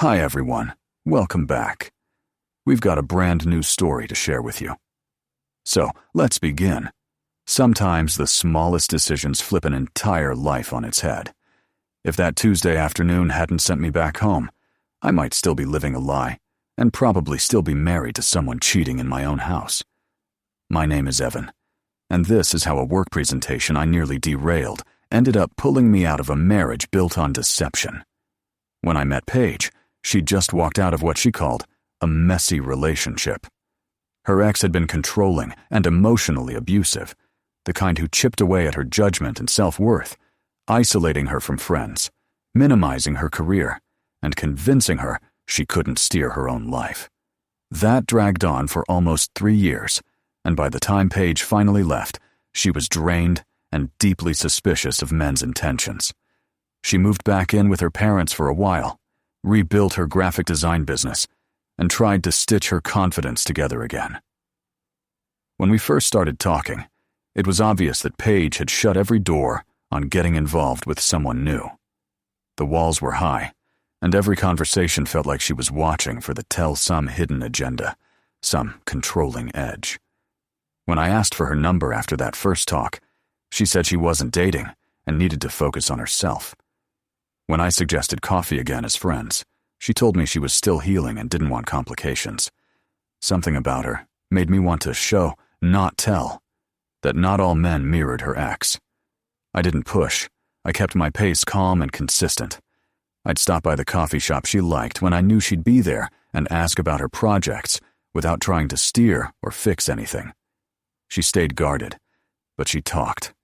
Hi everyone, welcome back. We've got a brand new story to share with you. So, let's begin. Sometimes the smallest decisions flip an entire life on its head. If that Tuesday afternoon hadn't sent me back home, I might still be living a lie, and probably still be married to someone cheating in my own house. My name is Evan, and this is how a work presentation I nearly derailed ended up pulling me out of a marriage built on deception. When I met Paige, she'd just walked out of what she called a messy relationship. Her ex had been controlling and emotionally abusive, the kind who chipped away at her judgment and self-worth, isolating her from friends, minimizing her career, and convincing her she couldn't steer her own life. That dragged on for almost 3 years, and by the time Paige finally left, she was drained and deeply suspicious of men's intentions. She moved back in with her parents for a while, rebuilt her graphic design business, and tried to stitch her confidence together again. When we first started talking, it was obvious that Paige had shut every door on getting involved with someone new. The walls were high, and every conversation felt like she was watching for to tell some hidden agenda, some controlling edge. When I asked for her number after that first talk, she said she wasn't dating and needed to focus on herself. When I suggested coffee again as friends, she told me she was still healing and didn't want complications. Something about her made me want to show, not tell, that not all men mirrored her ex. I didn't push. I kept my pace calm and consistent. I'd stop by the coffee shop she liked when I knew she'd be there and ask about her projects without trying to steer or fix anything. She stayed guarded, but she talked.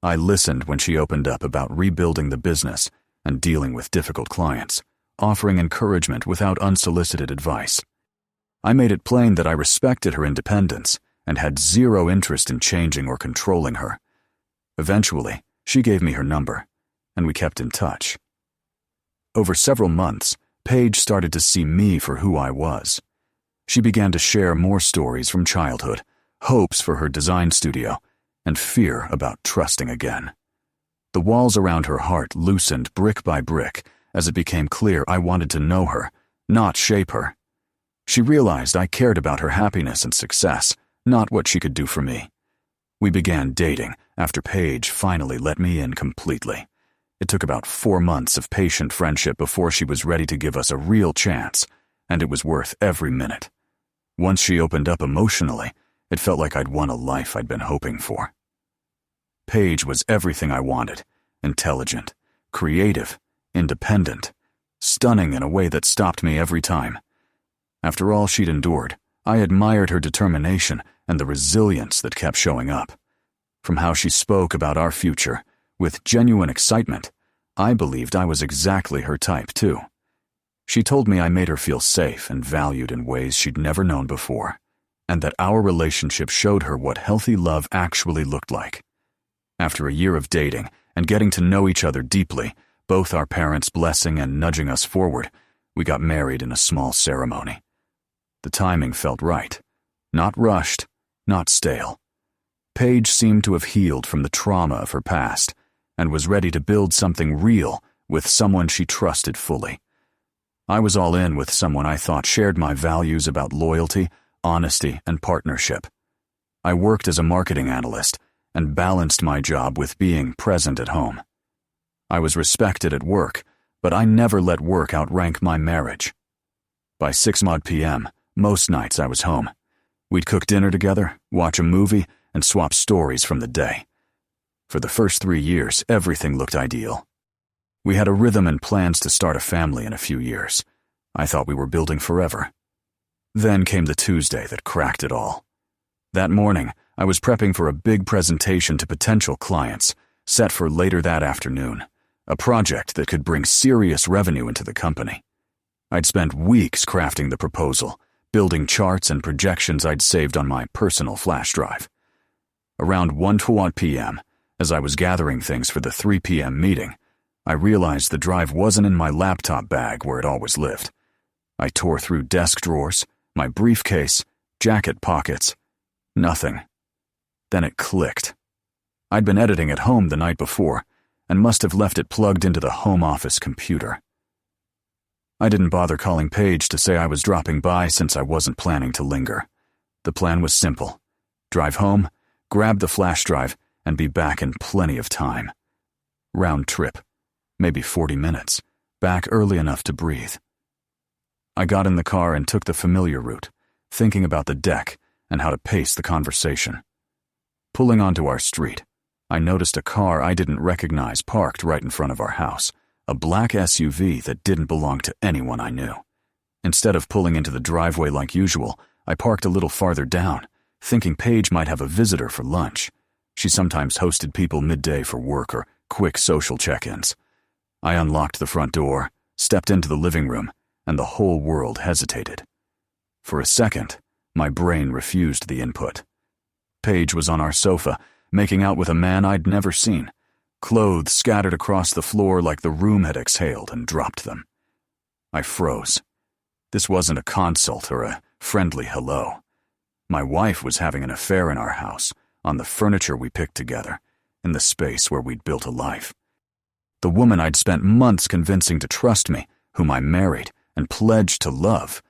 I listened when she opened up about rebuilding the business and dealing with difficult clients, offering encouragement without unsolicited advice. I made it plain that I respected her independence and had zero interest in changing or controlling her. Eventually, she gave me her number, and we kept in touch. Over several months, Paige started to see me for who I was. She began to share more stories from childhood, hopes for her design studio, and fear about trusting again. The walls around her heart loosened brick by brick as it became clear I wanted to know her, not shape her. She realized I cared about her happiness and success, not what she could do for me. We began dating after Paige finally let me in completely. It took about 4 months of patient friendship before she was ready to give us a real chance, and it was worth every minute. Once she opened up emotionally, it felt like I'd won a life I'd been hoping for. Paige was everything I wanted: intelligent, creative, independent, stunning in a way that stopped me every time. After all she'd endured, I admired her determination and the resilience that kept showing up. From how she spoke about our future, with genuine excitement, I believed I was exactly her type too. She told me I made her feel safe and valued in ways she'd never known before, and that our relationship showed her what healthy love actually looked like. After a year of dating and getting to know each other deeply, both our parents blessing and nudging us forward, we got married in a small ceremony. The timing felt right. Not rushed, not stale. Paige seemed to have healed from the trauma of her past and was ready to build something real with someone she trusted fully. I was all in with someone I thought shared my values about loyalty, honesty, and partnership. I worked as a marketing analyst and balanced my job with being present at home. I was respected at work, but I never let work outrank my marriage. By 6 p.m., most nights I was home. We'd cook dinner together, watch a movie, and swap stories from the day. For the first 3 years, everything looked ideal. We had a rhythm and plans to start a family in a few years. I thought we were building forever. Then came the Tuesday that cracked it all. That morning, I was prepping for a big presentation to potential clients, set for later that afternoon, a project that could bring serious revenue into the company. I'd spent weeks crafting the proposal, building charts and projections I'd saved on my personal flash drive. Around 1 p.m., as I was gathering things for the 3 p.m. meeting, I realized the drive wasn't in my laptop bag where it always lived. I tore through desk drawers, my briefcase, jacket pockets. Nothing. Then it clicked. I'd been editing at home the night before and must have left it plugged into the home office computer. I didn't bother calling Paige to say I was dropping by since I wasn't planning to linger. The plan was simple. Drive home, grab the flash drive, and be back in plenty of time. Round trip. Maybe 40 minutes. Back early enough to breathe. I got in the car and took the familiar route, thinking about the deck and how to pace the conversation. Pulling onto our street, I noticed a car I didn't recognize parked right in front of our house, a black SUV that didn't belong to anyone I knew. Instead of pulling into the driveway like usual, I parked a little farther down, thinking Paige might have a visitor for lunch. She sometimes hosted people midday for work or quick social check-ins. I unlocked the front door, stepped into the living room, and the whole world hesitated. For a second, my brain refused the input. Paige was on our sofa, making out with a man I'd never seen, clothes scattered across the floor like the room had exhaled and dropped them. I froze. This wasn't a consult or a friendly hello. My wife was having an affair in our house, on the furniture we picked together, in the space where we'd built a life. The woman I'd spent months convincing to trust me, whom I married and pledged to love,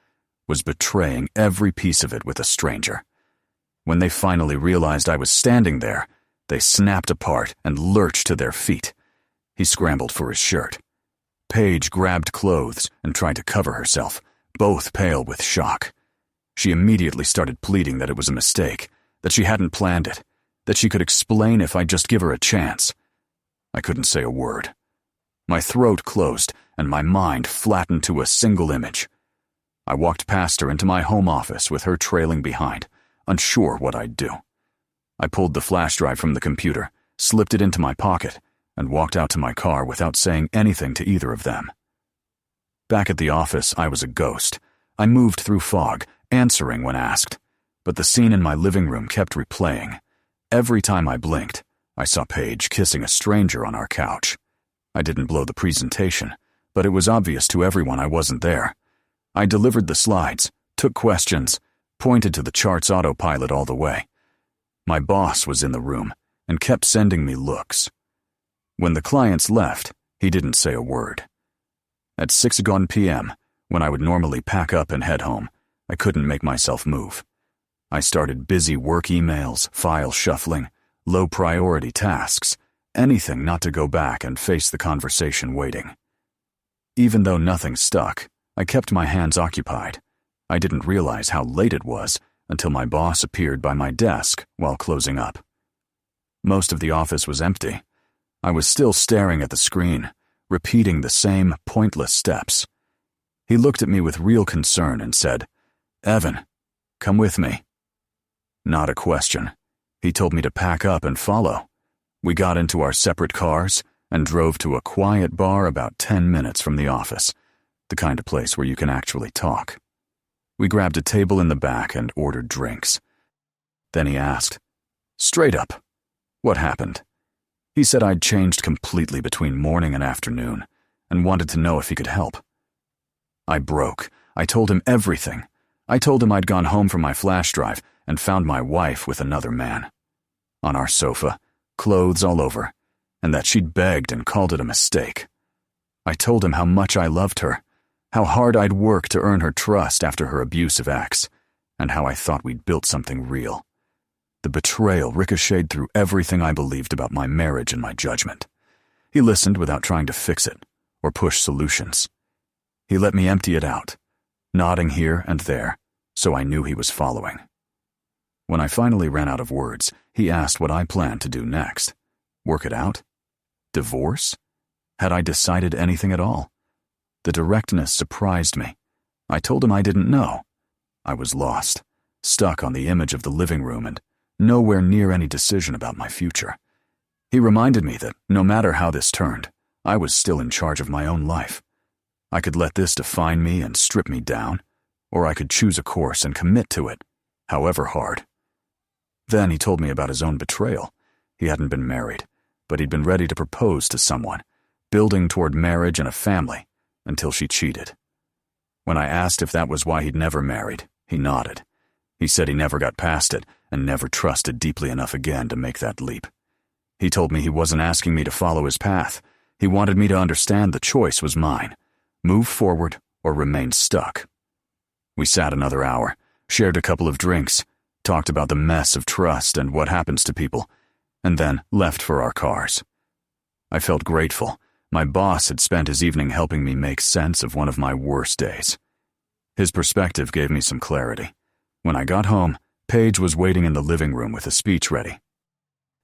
was betraying every piece of it with a stranger. When they finally realized I was standing there, they snapped apart and lurched to their feet. He scrambled for his shirt. Paige grabbed clothes and tried to cover herself, both pale with shock. She immediately started pleading that it was a mistake, that she hadn't planned it, that she could explain if I'd just give her a chance. I couldn't say a word. My throat closed and my mind flattened to a single image. I walked past her into my home office with her trailing behind, unsure what I'd do. I pulled the flash drive from the computer, slipped it into my pocket, and walked out to my car without saying anything to either of them. Back at the office, I was a ghost. I moved through fog, answering when asked, but the scene in my living room kept replaying. Every time I blinked, I saw Paige kissing a stranger on our couch. I didn't blow the presentation, but it was obvious to everyone I wasn't there. I delivered the slides, took questions, pointed to the chart's autopilot all the way. My boss was in the room and kept sending me looks. When the clients left, he didn't say a word. At 6:00 p.m., when I would normally pack up and head home, I couldn't make myself move. I started busy work emails, file shuffling, low-priority tasks, anything not to go back and face the conversation waiting. Even though nothing stuck, I kept my hands occupied. I didn't realize how late it was until my boss appeared by my desk while closing up. Most of the office was empty. I was still staring at the screen, repeating the same pointless steps. He looked at me with real concern and said, "Evan, come with me." Not a question. He told me to pack up and follow. We got into our separate cars and drove to a quiet bar about 10 minutes from the office, the kind of place where you can actually talk. We grabbed a table in the back and ordered drinks. Then he asked, straight up, what happened? He said I'd changed completely between morning and afternoon and wanted to know if he could help. I broke. I told him everything. I told him I'd gone home from my flash drive and found my wife with another man. On our sofa, clothes all over, and that she'd begged and called it a mistake. I told him how much I loved her, how hard I'd worked to earn her trust after her abusive ex, and how I thought we'd built something real. The betrayal ricocheted through everything I believed about my marriage and my judgment. He listened without trying to fix it or push solutions. He let me empty it out, nodding here and there, so I knew he was following. When I finally ran out of words, he asked what I planned to do next. Work it out? Divorce? Had I decided anything at all? The directness surprised me. I told him I didn't know. I was lost, stuck on the image of the living room and nowhere near any decision about my future. He reminded me that no matter how this turned, I was still in charge of my own life. I could let this define me and strip me down, or I could choose a course and commit to it, however hard. Then he told me about his own betrayal. He hadn't been married, but he'd been ready to propose to someone, building toward marriage and a family, until she cheated. When I asked if that was why he'd never married, he nodded. He said he never got past it and never trusted deeply enough again to make that leap. He told me he wasn't asking me to follow his path. He wanted me to understand the choice was mine. Move forward or remain stuck. We sat another hour, shared a couple of drinks, talked about the mess of trust and what happens to people, and then left for our cars. I felt grateful. My boss had spent his evening helping me make sense of one of my worst days. His perspective gave me some clarity. When I got home, Paige was waiting in the living room with a speech ready.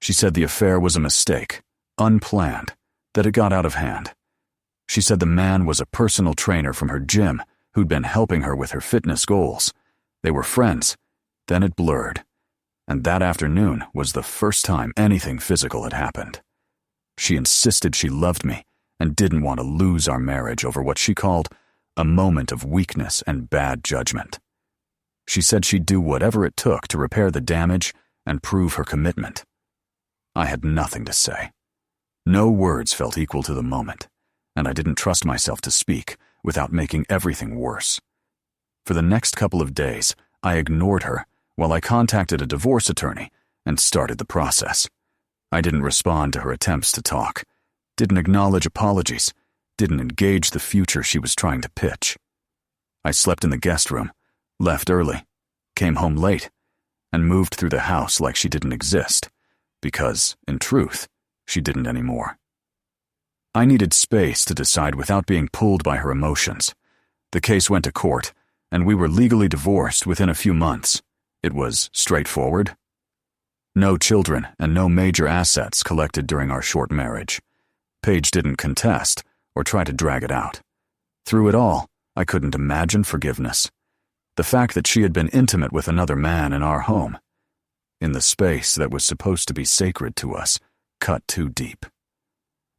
She said the affair was a mistake, unplanned, that it got out of hand. She said the man was a personal trainer from her gym who'd been helping her with her fitness goals. They were friends. Then it blurred. And that afternoon was the first time anything physical had happened. She insisted she loved me and didn't want to lose our marriage over what she called a moment of weakness and bad judgment. She said she'd do whatever it took to repair the damage and prove her commitment. I had nothing to say. No words felt equal to the moment, and I didn't trust myself to speak without making everything worse. For the next couple of days, I ignored her while I contacted a divorce attorney and started the process. I didn't respond to her attempts to talk, didn't acknowledge apologies, didn't engage the future she was trying to pitch. I slept in the guest room, left early, came home late, and moved through the house like she didn't exist, because, in truth, she didn't anymore. I needed space to decide without being pulled by her emotions. The case went to court, and we were legally divorced within a few months. It was straightforward. No children and no major assets collected during our short marriage. Paige didn't contest or try to drag it out. Through it all, I couldn't imagine forgiveness. The fact that she had been intimate with another man in our home, in the space that was supposed to be sacred to us, cut too deep.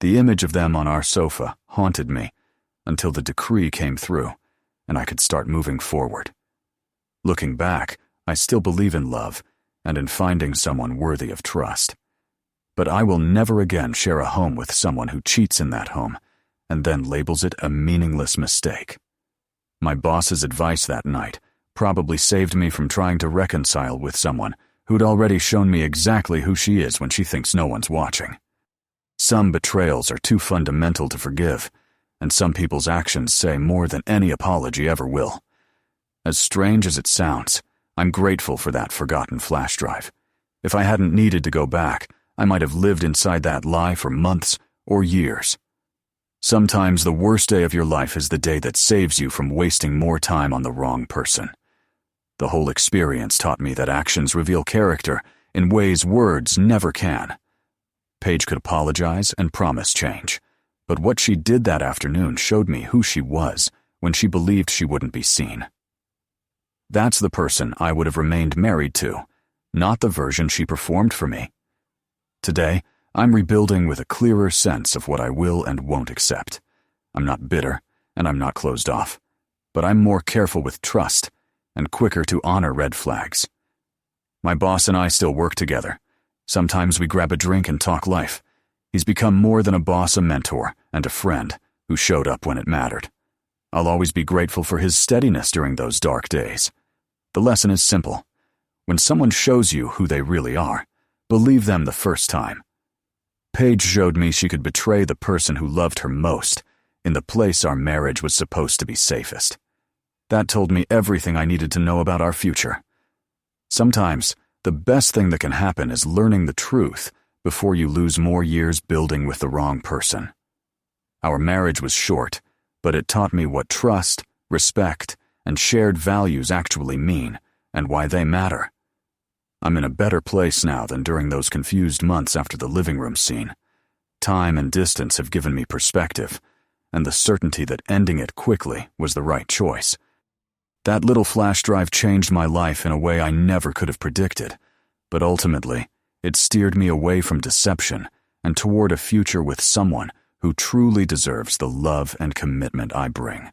The image of them on our sofa haunted me until the decree came through and I could start moving forward. Looking back, I still believe in love and in finding someone worthy of trust. But I will never again share a home with someone who cheats in that home and then labels it a meaningless mistake. My boss's advice that night probably saved me from trying to reconcile with someone who'd already shown me exactly who she is when she thinks no one's watching. Some betrayals are too fundamental to forgive, and some people's actions say more than any apology ever will. As strange as it sounds, I'm grateful for that forgotten flash drive. If I hadn't needed to go back, I might have lived inside that lie for months or years. Sometimes the worst day of your life is the day that saves you from wasting more time on the wrong person. The whole experience taught me that actions reveal character in ways words never can. Paige could apologize and promise change, but what she did that afternoon showed me who she was when she believed she wouldn't be seen. That's the person I would have remained married to, not the version she performed for me. Today, I'm rebuilding with a clearer sense of what I will and won't accept. I'm not bitter, and I'm not closed off, but I'm more careful with trust and quicker to honor red flags. My boss and I still work together. Sometimes we grab a drink and talk life. He's become more than a boss, a mentor, and a friend who showed up when it mattered. I'll always be grateful for his steadiness during those dark days. The lesson is simple. When someone shows you who they really are, believe them the first time. Paige showed me she could betray the person who loved her most in the place our marriage was supposed to be safest. That told me everything I needed to know about our future. Sometimes, the best thing that can happen is learning the truth before you lose more years building with the wrong person. Our marriage was short, but it taught me what trust, respect, and shared values actually mean and why they matter. I'm in a better place now than during those confused months after the living room scene. Time and distance have given me perspective, and the certainty that ending it quickly was the right choice. That little flash drive changed my life in a way I never could have predicted, but ultimately, it steered me away from deception and toward a future with someone who truly deserves the love and commitment I bring.